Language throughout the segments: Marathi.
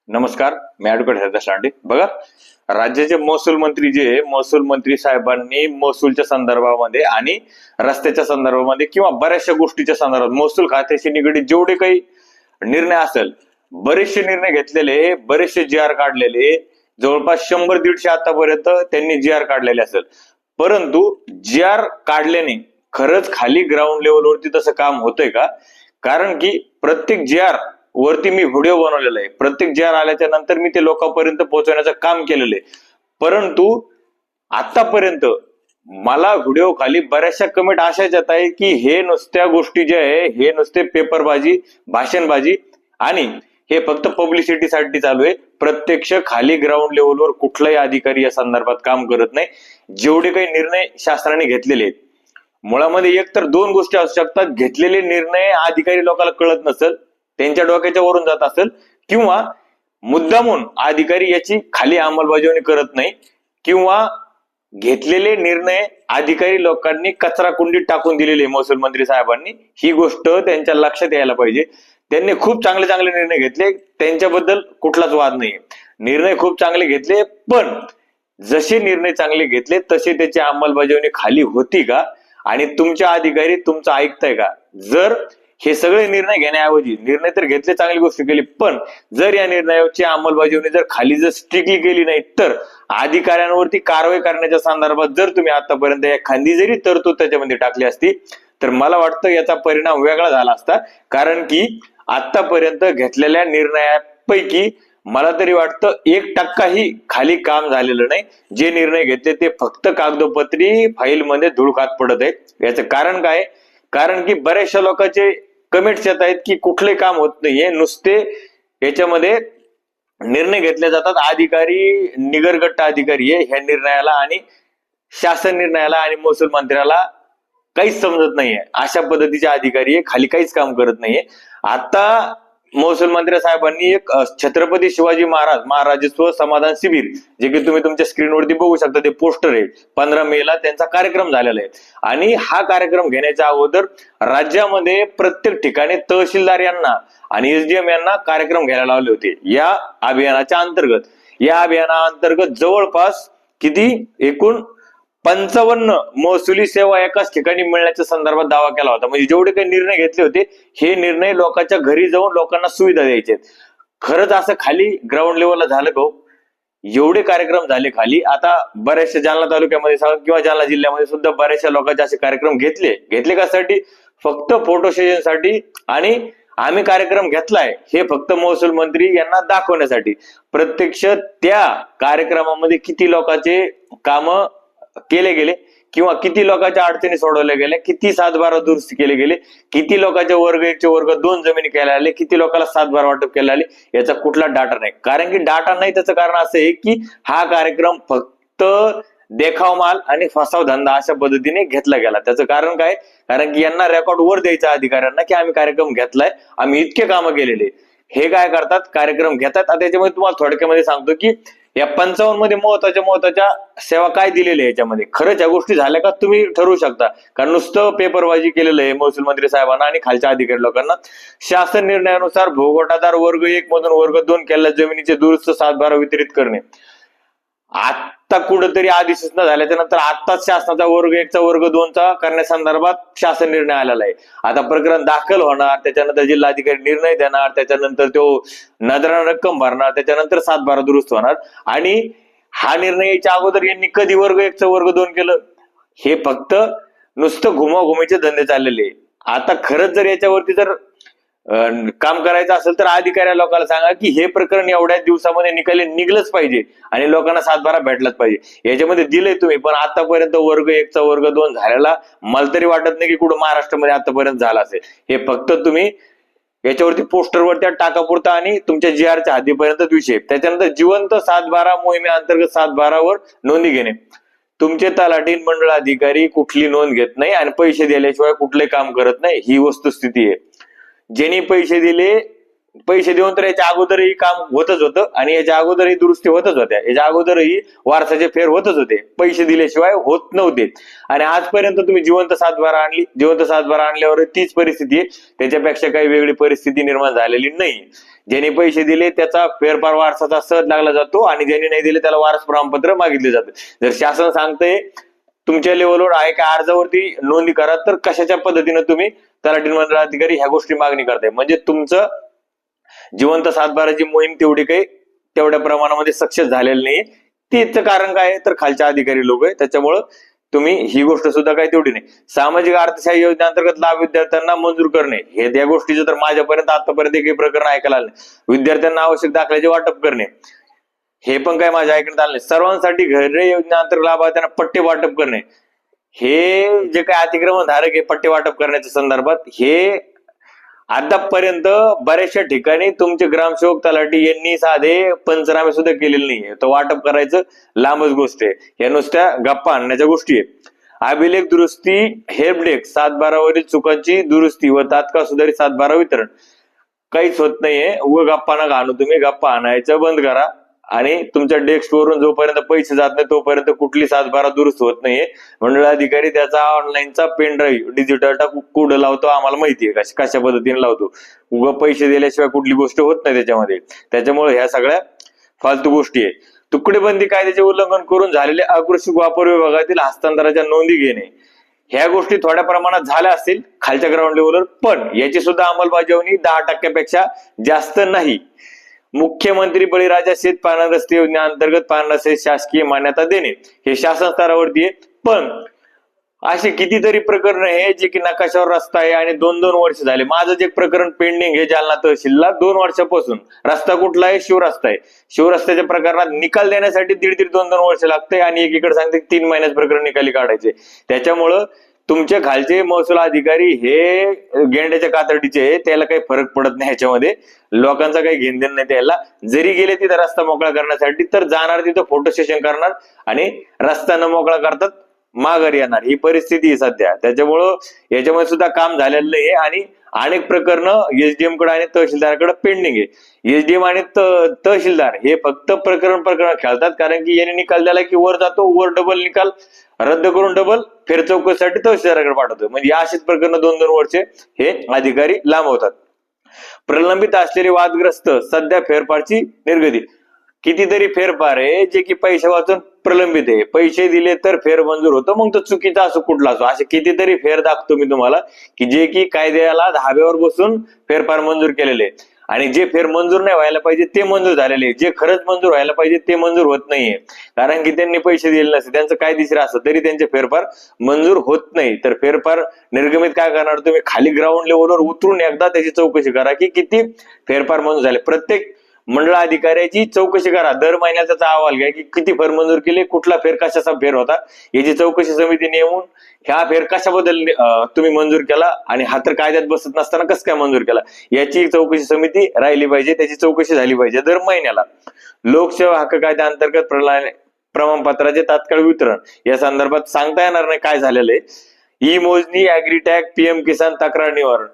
नमस्कार, मी ॲडव्होकेट हरदास लांडे. बघा, राज्याचे महसूल मंत्री साहेबांनी महसूलच्या संदर्भामध्ये आणि रस्त्याच्या संदर्भामध्ये किंवा बऱ्याचशा गोष्टीच्या संदर्भात महसूल खात्याशी निगडीत जेवढे काही निर्णय असेल, बरेचसे निर्णय घेतलेले, बरेचसे जी आर काढलेले, जवळपास 100-150 आतापर्यंत त्यांनी जी आर काढलेले असेल. परंतु जी आर काढल्याने खरंच खाली ग्राउंड लेवलवरती तसं काम होतंय का? कारण की प्रत्येक जी आर वरती मी व्हिडिओ बनवलेला आहे. प्रत्येक जी आर आल्याच्या नंतर मी ते लोकांपर्यंत पोहोचवण्याचं काम केलेलं आहे. परंतु आतापर्यंत मला व्हिडिओ खाली बऱ्याचशा कमेंट अशाच येत आहे की हे नुसत्या गोष्टी जे आहे, हे नुसते पेपरबाजी, भाषणबाजी आणि हे फक्त पब्लिसिटीसाठी चालू आहे. प्रत्यक्ष खाली ग्राउंड लेवलवर कुठलाही अधिकारी या संदर्भात काम करत नाही. जेवढे काही निर्णय शासनाने घेतलेले आहेत, मुळामध्ये एक तर दोन गोष्टी असू शकतात. घेतलेले निर्णय अधिकारी लोकांना कळत नसेल, त्यांच्या डोक्याच्या वरून जात असेल, किंवा मुद्दामून अधिकारी याची खाली अंमलबजावणी करत नाही, किंवा घेतलेले निर्णय अधिकारी लोकांनी कचरा कुंडीत टाकून दिलेले महसूल मंत्री साहेबांनी. ही गोष्ट त्यांच्या लक्षात यायला पाहिजे. त्यांनी खूप चांगले चांगले निर्णय घेतले, त्यांच्याबद्दल कुठलाच वाद नाही. निर्णय खूप चांगले घेतले, पण जसे निर्णय चांगले घेतले तसे त्याची अंमलबजावणी खाली होती का आणि तुमच्या अधिकारी तुमचं ऐकताय का? जर हे सगळे निर्णय घेण्याऐवजी, निर्णय तर घेतले, चांगली गोष्ट केली, पण जर या निर्णयाची अंमलबजावणी जर खाली जर स्ट्रिक्टली केली नाही, तर अधिकाऱ्यांवरती कारवाई करण्याच्या संदर्भात जर तुम्ही आतापर्यंत एखादी जरी तरतूद त्याच्यामध्ये टाकली असती, तर मला वाटतं याचा परिणाम वेगळा झाला असता. कारण की आतापर्यंत घेतलेल्या निर्णयापैकी मला तरी वाटतं 1% खाली काम झालेलं नाही. जे निर्णय घेतले ते फक्त कागदोपत्री फाईलमध्ये धूळ खात पडत आहेत. याचं कारण काय? कारण की बऱ्याचशा लोकांचे कमेंट्स येत आहेत की कुठले काम होत नाहीये, नुसते याच्यामध्ये निर्णय घेतले जातात. अधिकारी निगरगट्टा अधिकारी आहे ह्या निर्णयाला आणि शासन निर्णयाला आणि महसूल मंत्र्याला काहीच समजत नाहीये. अशा पद्धतीचे अधिकारी आहे, खाली काहीच काम करत नाहीये. आता महसूल मंत्री साहेबांनी एक छत्रपती शिवाजी महाराजत्व समाधान शिबिर, जे की तुम्ही तुमच्या स्क्रीनवरती बघू शकता, ते पोस्टर आहे. 15 मेला त्यांचा कार्यक्रम झालेला आहे. आणि हा कार्यक्रम घेण्याच्या अगोदर राज्यामध्ये प्रत्येक ठिकाणी तहसीलदार यांना आणि एसडीएम यांना कार्यक्रम घ्यायला लावले होते या अभियानाच्या अंतर्गत. या अभियानाअंतर्गत जवळपास किती एकूण 55 महसुली सेवा एकाच ठिकाणी मिळण्याच्या संदर्भात दावा केला होता. म्हणजे जेवढे काही निर्णय घेतले होते, हे निर्णय लोकांच्या घरी जाऊन लोकांना सुविधा द्यायचे. खरंच असं खाली ग्राउंड लेवलला झालं का? एवढे कार्यक्रम झाले खाली. आता बऱ्याचशा जालना तालुक्यामध्ये किंवा जालना जिल्ह्यामध्ये सुद्धा बऱ्याचशा लोकांचे असे कार्यक्रम घेतले कशासाठी? फक्त फोटो सेशनसाठी. आणि आम्ही कार्यक्रम घेतलाय हे फक्त महसूल मंत्री यांना दाखवण्यासाठी. प्रत्यक्ष त्या कार्यक्रमामध्ये किती लोकांचे काम केले गेले, किंवा किती लोकांच्या अडचणी सोडवल्या गेल्या, किती 7-12 दुरुस्ती केले गेले, किती लोकांच्या वर्ग 1 चे वर्ग 2 जमिनी केल्या आले, किती लोकांना 7-12 वाटप केले आले, याचा कुठला डाटा नाही. कारण की डाटा नाही त्याचं कारण असं आहे की हा कार्यक्रम फक्त देखाव माल आणि फसाव धंदा अशा पद्धतीने घेतला गेला. त्याचं कारण काय? कारण की यांना रेकॉर्ड वर द्यायचा अधिकाऱ्यांना की आम्ही कार्यक्रम घेतलाय, आम्ही इतके कामं केलेले. हे काय करतात? कार्यक्रम घेतात. आता त्याच्यामध्ये तुम्हाला थोडक्यामध्ये सांगतो की या 55 मध्ये महत्वाच्या सेवा काय दिलेल्या याच्यामध्ये खरंच या गोष्टी झाल्या का तुम्ही ठरवू शकता. कारण नुसतं पेपरबाजी केलेलं आहे महसूल मंत्री साहेबांना आणि खालच्या अधिकारी लोकांना. शासन निर्णयानुसार भूगोटादार वर्ग 1 मधून वर्ग 2 केलेल्या जमिनीचे दुरुस्त 7-12 वितरित करणे. आता कुठेतरी अधिसूचना झाल्याच्या नंतर आताच शासनाचा वर्ग 1 चा वर्ग 2 चा करण्यासंदर्भात शासन निर्णय आलेला आहे. आता प्रकरण दाखल होणार, त्याच्यानंतर जिल्हाधिकारी निर्णय देणार, त्याच्यानंतर तो नजराना रक्कम भरणार, त्याच्यानंतर 7-12 दुरुस्त होणार. आणि हा निर्णय याच्या अगोदर यांनी कधी वर्ग 1 चा वर्ग 2 केलं? हे फक्त नुसतं घुमाघुमीचे धंदे चाललेले. आता खरंच जर याच्यावरती जर काम करायचं असेल तर अधिकाऱ्या लोकांना सांगा की हे प्रकरण एवढ्या दिवसामध्ये निघलंच पाहिजे आणि लोकांना 7-12 भेटलाच पाहिजे. याच्यामध्ये दिलंय तुम्ही, पण आतापर्यंत वर्ग 1 चा वर्ग 2 झालेला मला तरी वाटत नाही की कुठं महाराष्ट्रामध्ये आतापर्यंत झाला असेल. हे फक्त तुम्ही याच्यावरती पोस्टरवर त्या टाकापुरता आणि तुमच्या जी आरच्या हद्दीपर्यंत विषय. त्याच्यानंतर जिवंत 7-12 मोहिमेअंतर्गत 7-12 वर नोंदी घेणे. तुमचे तलाठी मंडळ अधिकारी कुठली नोंद घेत नाही आणि पैसे दिल्याशिवाय कुठले काम करत नाही, ही वस्तुस्थिती आहे. ज्यांनी पैसे दिले पैसे देऊन तर याच्या अगोदरही काम होतच होतं आणि याच्या अगोदरही दुरुस्ती होतच होत्या, याच्या अगोदरही वारसाचे फेर होतच होते, पैसे दिल्याशिवाय होत नव्हते. आणि आजपर्यंत तुम्ही जिवंत सातबारा आणली, जिवंत सातबारा आणल्यावर तीच परिस्थिती आहे, त्याच्यापेक्षा काही वेगळी परिस्थिती निर्माण झालेली नाही. ज्यांनी पैसे दिले त्याचा फेरफार वारसाचा सहज लागला जातो आणि ज्यांनी नाही दिले त्याला वारस प्रमाणपत्र मागितले जातं. जर शासन सांगतंय तुमच्या लेवलवर आहे का अर्जावरती नोंदी करा, तर कशाच्या पद्धतीने तुम्ही तलाठी मंडळ अधिकारी ह्या गोष्टी मागणी करताय? म्हणजे तुमचं जिवंत सातबाराची मोहीम तेवढी काही तेवढ्या प्रमाणामध्ये सक्सेस झालेली नाही. तिचं कारण काय आहे तर खालच्या अधिकारी लोक आहे, त्याच्यामुळं तुम्ही ही गोष्ट सुद्धा काही तेवढी नाही. सामाजिक अर्थसहाय्य योजनेअंतर्गत लाभ विद्यार्थ्यांना मंजूर करणे, हे त्या गोष्टीचं तर माझ्यापर्यंत आतापर्यंत एक प्रकरण ऐकायला आलं नाही. विद्यार्थ्यांना आवश्यक दाखल्याचे वाटप करणे, हे पण काय माझ्या ऐकण्यात आलं नाही. सर्वांसाठी घरे योजनेअंतर्गत लाभार्थ्यांना पट्टे वाटप करणे, हे जे काही अतिक्रमण धारक आहे पट्टे वाटप करण्याच्या संदर्भात, हे आतापर्यंत बऱ्याचशा ठिकाणी तुमचे ग्रामसेवक तलाठी यांनी साधे पंचनामे सुद्धा केलेले नाहीये. तर वाटप करायचं लांबच गोष्ट आहे, या नुसत्या गप्पा आणण्याच्या गोष्टी आहे. अभिलेख दुरुस्ती, हेल्पडेस्क, सातबारावरील चुकांची दुरुस्ती व तात्काळ सुधारित सातबारा वितरण, काहीच होत नाहीये. गप्पा नका आणू, तुम्ही गप्पा आणायचं बंद करा. आणि तुमच्या डेस्क वरून जोपर्यंत पैसे जात नाही तोपर्यंत कुठली सातबारा दुरुस्त होत नाहीये. मंडळ अधिकारी त्याचा ऑनलाईनचा पेन ड्राईव्ह डिजिटल कुठं लावतो आम्हाला माहितीये, कशा पद्धतीने लावतो. पैसे दिल्याशिवाय कुठली गोष्ट होत नाही त्याच्यामध्ये. त्याच्यामुळे ह्या सगळ्या फालतू गोष्टी आहे. तुकडेबंदी कायद्याचे उल्लंघन करून झालेले अकृषी वापर विभागातील हस्तांतराच्या नोंदी घेणे, ह्या गोष्टी थोड्या प्रमाणात झाल्या असतील खालच्या ग्राउंड लेवलवर, पण याची सुद्धा अंमलबजावणी 10% जास्त नाही. मुख्यमंत्री बळीराजा शेत पाणंद रस्ते योजनेअंतर्गत पाणंद रस्ते शासकीय मान्यता देणे, हे शासन स्तरावरती आहे. पण असे कितीतरी प्रकरण आहे जे की नकाशावर रस्ता आहे आणि 2-2 वर्ष झाले. माझं एक प्रकरण पेंडिंग आहे जालना तहसीलला 2 वर्षापासून. रस्ता कुठला आहे? शिवरस्ता आहे. शिवरस्त्याच्या प्रकरणात निकाल देण्यासाठी 1.5-2 वर्ष लागते आणि एकीकडे सांगते 3 महिन्यात प्रकरण निकाली काढायचे. त्याच्यामुळं तुमच्या खालचे महसूल अधिकारी हे गेंड्याच्या कातडीचे आहे, त्याला काही फरक पडत नाही ह्याच्यामध्ये. लोकांचा काही घेणदेण नाही त्याला. जरी गेले तिथं रस्ता मोकळा करण्यासाठी तर जाणार तिथं फोटो सेशन करणार आणि रस्ता न मोकळा करतात माघारी येणार, ही परिस्थिती आहे सध्या. त्याच्यामुळं याच्यामध्ये सुद्धा काम झालेलं नाही आणि अनेक प्रकरण एसडीएम कडे आणि तहसीलदाराकडे पेंडिंग आहे. एसडीएम आणि तहसीलदार हे फक्त प्रकरण खेळतात, कारण की याने निकाल दिला की वर जातो, वर डबल निकाल रद्द करून डबल फेर चौकशीसाठी तहसीलदाराकडे पाठवतो. म्हणजे अशीच प्रकरण 2-2 वर्षे हे अधिकारी लांबवतात. प्रलंबित असलेले वादग्रस्त सध्या फेरफारची निर्गती, कितीतरी फेरफार आहे जे की पैसे वाचून प्रलंबित आहे. पैसे दिले तर फेर मंजूर होतो, मग तो चुकीचा असो कुठला असो. असे कितीतरी फेर दाखवतो मी तुम्हाला की जे की कायद्याला धाब्यावर बसून फेरफार मंजूर केलेले, आणि जे फेर मंजूर नाही व्हायला पाहिजे ते मंजूर झालेले, जे खरंच मंजूर व्हायला पाहिजे ते मंजूर होत नाहीये. कारण की त्यांनी पैसे दिले नसते, त्यांचं कायदेशीर असतं तरी त्यांचे फेरफार मंजूर होत नाही. तर फेरफार निर्गमित काय करणार तुम्ही? खाली ग्राउंड लेवलवर उतरून एकदा त्याची चौकशी करा की किती फेरफार मंजूर झाले. प्रत्येक मंडळ अधिकाऱ्याची चौकशी करा, दर महिन्यात त्याचा अहवाल घ्या की किती फेर मंजूर केले, कुठला फेर कशाचा फेर होता, याची चौकशी समिती नेमून ह्या फेर कशाबद्दल तुम्ही मंजूर केला आणि हा तर कायद्यात बसत नसताना कसं काय मंजूर केला, याची चौकशी समिती राहिली पाहिजे, त्याची चौकशी झाली पाहिजे दर महिन्याला. लोकसेवा हक्क कायद्याअंतर्गत प्रमाणपत्राचे तात्काळ वितरण, या संदर्भात सांगता येणार नाही काय झालेलं आहे. ई मोजणी, ऍग्रीटॅग, पीएम किसान तक्रार निवारण,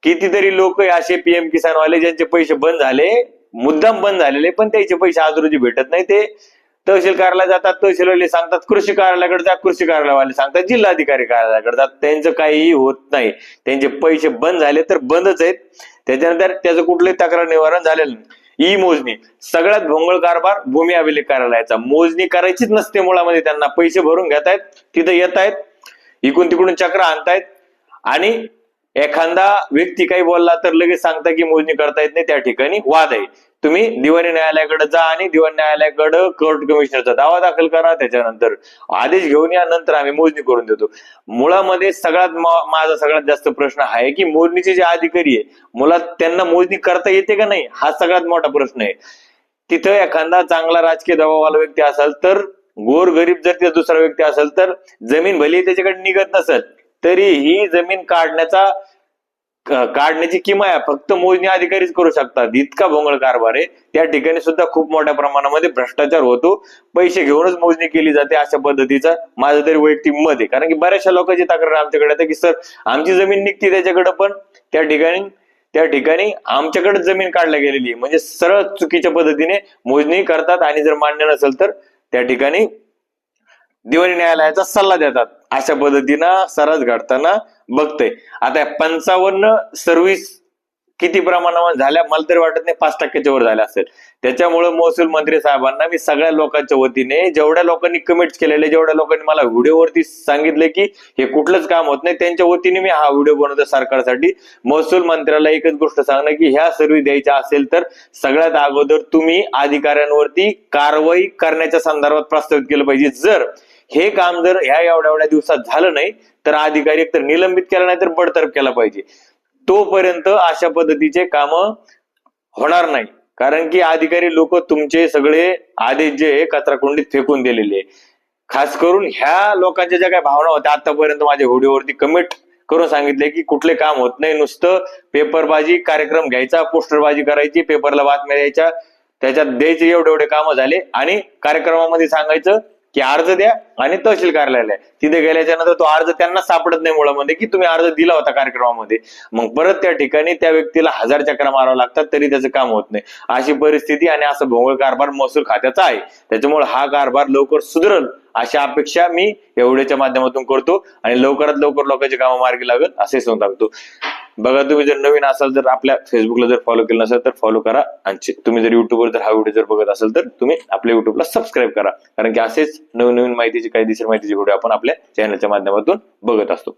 कितीतरी लोक असे पीएम किसान वाले ज्यांचे पैसे बंद झाले, मुद्दाम बंद झालेले, पण त्याचे पैसे आज रोजी भेटत नाही. ते तहसील कार्यालयात जातात, तहसीलवाले सांगतात कृषी कार्यालयाकडे जा, कृषी कार्यालयवाले सांगतात जिल्हाधिकारी कार्यालयाकडे जातात, त्यांचं काहीही होत नाही. त्यांचे पैसे बंद झाले तर बंदच आहेत. त्याच्यानंतर त्याचं कुठलंही तक्रार निवारण झालेलं नाही. ई मोजणी, सगळ्यात भोंगळ कारभार भूमी अभिलेख कार्यालयाचा. मोजणी करायचीच नसते मुळामध्ये, त्यांना पैसे भरून घेतायत, तिथे येत आहेत, इकडून तिकडून चक्र आणतायत आणि एखादा व्यक्ती काही बोलला तर लगेच सांगता की मोजणी करता येत नाही, त्या ठिकाणी वाद आहे. तुम्ही दिवाणी न्यायालयाकडे जा आणि दिवाणी न्यायालयाकडे कोर्ट कमिशनरचा दावा दाखल करा, त्याच्यानंतर आदेश घेऊन या, नंतर आम्ही मोजणी करून देतो. मुळामध्ये माझा सगळ्यात जास्त प्रश्न आहे की मोजणीचे जे अधिकारी आहे मुळात त्यांना मोजणी करता येते का नाही, हा सगळ्यात मोठा प्रश्न आहे. तिथं एखादा चांगला राजकीय दबावाला व्यक्ती असेल तर, गोर गरीब जर तिथं दुसरा व्यक्ती असेल तर, जमीन भली त्याच्याकडे निघत नसेल तरी ही जमीन काढण्याची किमया फक्त मोजणी अधिकारीच करू शकतात. इतका भोंगळ कारभार आहे. त्या ठिकाणी सुद्धा खूप मोठ्या प्रमाणामध्ये भ्रष्टाचार होतो, पैसे घेऊनच मोजणी केली जाते, अशा पद्धतीचा माझं तरी वैयक्तिक मत आहे. कारण की बऱ्याचशा लोकांची तक्रार आमच्याकडे येते की सर आमची जमीन निघते त्याच्याकडे, पण त्या ठिकाणी त्या ठिकाणी आमच्याकडे जमीन काढल्या गेलेली आहे, म्हणजे सरळ चुकीच्या पद्धतीने मोजणी करतात आणि जर मान्य नसेल तर त्या ठिकाणी दिवाणी न्यायालयाचा सल्ला देतात. अशा पद्धतीनं सरस घडताना बघतोय. आता 55 सर्व्हिस किती प्रमाणात झाल्या मला तरी वाटत नाही 5% वर झाल्या असेल. त्याच्यामुळे महसूल मंत्री साहेबांना मी सगळ्या लोकांच्या वतीने, जेवढ्या लोकांनी कमेंट केलेले, जेवढ्या लोकांनी मला व्हिडिओवरती सांगितले की हे कुठलंच काम होत नाही, त्यांच्या वतीने मी हा व्हिडिओ बनवतो सरकारसाठी. महसूल मंत्र्याला एकच गोष्ट सांगणं की ह्या सर्व्हिस द्यायच्या असेल तर सगळ्यात अगोदर तुम्ही अधिकाऱ्यांवरती कारवाई करण्याच्या संदर्भात प्रस्तावित केलं पाहिजे. जर हे काम जर ह्या एवढ्या दिवसात झालं नाही तर अधिकारी एकतर निलंबित केला नाही तर बडतर्फ केला पाहिजे. तोपर्यंत अशा पद्धतीचे काम होणार नाही, कारण की अधिकारी लोक तुमचे सगळे आदेश जे कचरा कुंडीत फेकून दिलेले. खास करून ह्या लोकांच्या ज्या काही भावना होत्या आतापर्यंत माझ्या व्हिडिओवरती कमेंट करून सांगितले की कुठले काम होत नाही, नुसतं पेपरबाजी, कार्यक्रम घ्यायचा, पोस्टरबाजी करायची, पेपरला बातम्या द्यायच्या, त्याच्यात द्यायचे एवढे कामं झाले आणि कार्यक्रमामध्ये सांगायचं की अर्ज द्या आणि तहसील कार्यालयाला. तिथे गेल्याच्या नंतर तो अर्ज त्यांना सापडत नाही मुळामध्ये की तुम्ही अर्ज दिला होता कार्यक्रमामध्ये. मग परत त्या ठिकाणी त्या व्यक्तीला 1000 चक्रा मारावं लागतात तरी त्याचं काम होत नाही. अशी परिस्थिती आणि असा भोंगळ कारभार महसूल खात्याचा आहे. त्याच्यामुळे हा कारभार लवकर सुधरल अशी अपेक्षा मी एवढ्याच्या माध्यमातून करतो आणि लवकरात लवकर लोकांची कामं मार्गी लागल असे सांगतो. बघा, तुम्ही जर नवीन असाल तर आपल्या फेसबुकला जर फॉलो केलं नसेल तर फॉलो करा आणि तुम्ही जर युट्यूबवर जर हा व्हिडिओ जर बघत असाल तर तुम्ही आपल्या युट्यूबला सबस्क्राईब करा, कारण की असेच नवीन माहितीची, कायदेशीर माहितीचे व्हिडिओ आपण आपल्या चॅनलच्या माध्यमातून बघत असतो.